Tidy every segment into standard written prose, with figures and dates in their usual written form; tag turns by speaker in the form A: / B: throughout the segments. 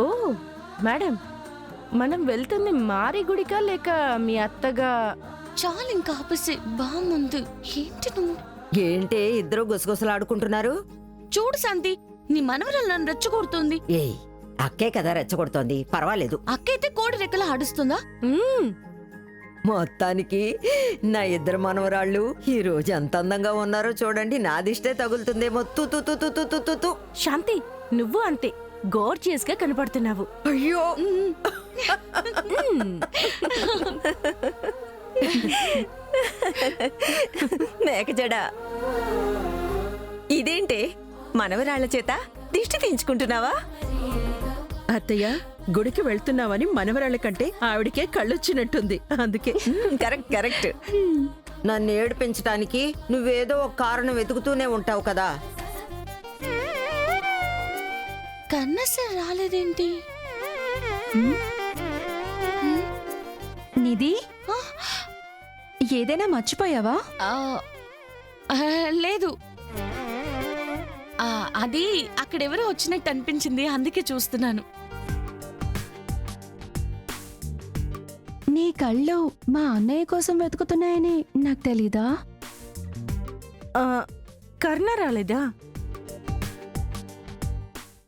A: ఓ madam, మనం వెళ్తుంది మారి గుడికా లేక మీ అత్తగా?
B: చాలు ఇంకా ఆపేసి బాగుంది. ఏంటి నువ్వు?
C: ఏంటే ఇద్దరు గుసగుసలాడుకుంటున్నారు?
B: చూడు శాంతి, నీ మనవరాలు నన్ను రెచ్చగొడుతుంది.
C: ఏయ్, అక్కే కదా రెచ్చగొడుతోంది, పర్వాలేదు.
B: అక్కైతే కోడి రెక్కలా ఆడుస్తుందా?
C: మొత్తానికి నా ఇద్దరు మనవరాళ్ళు ఈ రోజు ఎంత అందంగా ఉన్నారో చూడండి. నాదిష్టే తగులుతుందేమో. తు.
A: శాంతి, నువ్వు అంతే గోర్జియస్ గా కనపడుతున్నావు.
C: అయ్యో,
D: మేకజడా, ఇదేంటే మనవరాళ్ల చేత దిష్టి తీయించుకుంటున్నావా?
E: అత్తయ్య, గుడికి వెళ్తున్నావని మనవరాళ్ళ కంటే ఆవిడికే కళ్ళొచ్చినట్టుంది, అందుకే.
D: Correct correct.
C: నన్ను ఏడిపించటానికి నువ్వేదో ఒక కారణం వెతుకుతూనే ఉంటావు కదా.
B: కన్నా సార్ రాలేదేంటి?
F: నిధి, ఏదైనా మర్చిపోయావా?
B: లేదు, అది అక్కడెవరో వచ్చినట్టు అనిపించింది, అందుకే చూస్తున్నాను.
F: నీ కళ్ళు మా అన్నయ్య కోసం వెతుకుతున్నాయని నాకు తెలీదా?
A: కర్ణ రాలేదా?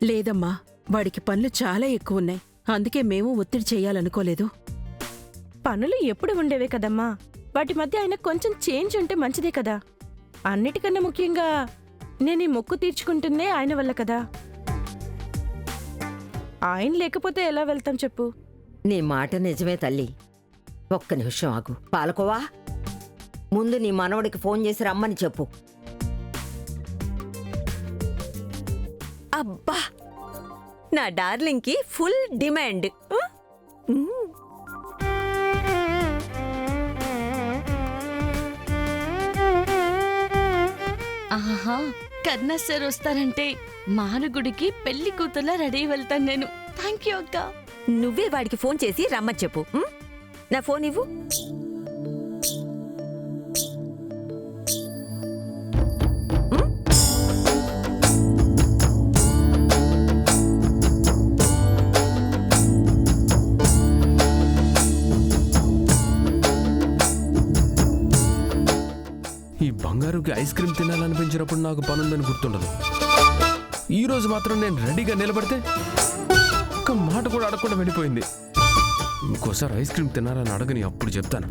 E: లేదమ్మా, వాడికి పనులు చాలా ఎక్కువున్నాయి, అందుకే మేము ఒత్తిడి చెయ్యాలనుకోలేదు.
A: పనులు ఎప్పుడు ఉండేవే కదమ్మా, వాటి మధ్య ఆయన కొంచెం చేంజ్ ఉంటే మంచిదే కదా. అన్నిటికన్నా ముఖ్యంగా నేను ఈ మొక్కు తీర్చుకుంటుందే ఆయన వల్ల కదా. ఆయన లేకపోతే ఎలా వెళ్తాం చెప్పు?
C: నీ మాట నిజమే తల్లి. ఒక్క నిమిషం ఆగు. పాలకోవా, ముందు నీ మనవడికి ఫోన్ చేసి రమ్మని చెప్పు.
D: అబ్బా, నా డార్లింగ్ కి ఫుల్ డిమాండ్.
B: ఆహా, కన్నా సార్ వస్తారంటే మానుగుడికి పెళ్లి కూతుర్లా రెడీ వెళ్తాను నేను. థ్యాంక్ యూ అక్క.
D: నువ్వే వాడికి ఫోన్ చేసి రమ్మని చెప్పు. నా ఫోన్ ఇవ్వు.
G: ఈ బంగారుకి ఐస్ క్రీమ్ తినాలనిపించినప్పుడు నాకు పనుందని గుర్తుండదు. ఈ రోజు మాత్రం నేను రెడీగా నిలబడితే ఒక్క మాట కూడా అడగకుండా వెళ్ళిపోయింది. ఇంకోసారి ఐస్ క్రీమ్ తినాలని అడగని, అప్పుడు చెప్తాను.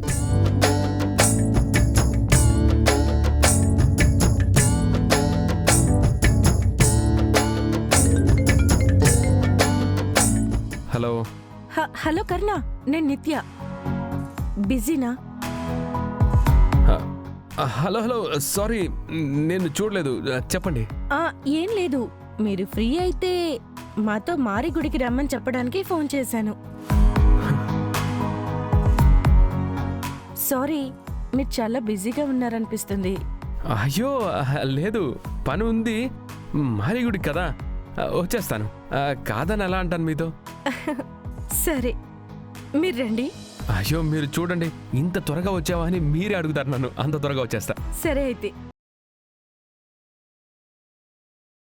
G: హలో.
A: హలో కర్ణ, నేను నిత్య. బిజీనా?
G: హలో హలో, సారీ, నేను చూడలేదు, చెప్పండి.
A: ఏం లేదు, మీరు ఫ్రీ అయితే మాతో మారి గుడికి రమ్మని చెప్పడానికి ఫోన్ చేశాను. సారీ, మీరు చాలా బిజీగా ఉన్నారనిపిస్తుంది.
G: అయ్యో లేదు, పని ఉంది, మారిగుడి కదా, వచ్చేస్తాను. కాదని ఎలా అంటాను మీతో?
A: సరే, మీరు రండి.
G: అయ్యో మీరు చూడండి, ఇంత త్వరగా వచ్చావా అని మీరే అడుగుతారు నన్ను. అంత త్వరగా వచ్చేస్తా.
A: సరే అయితే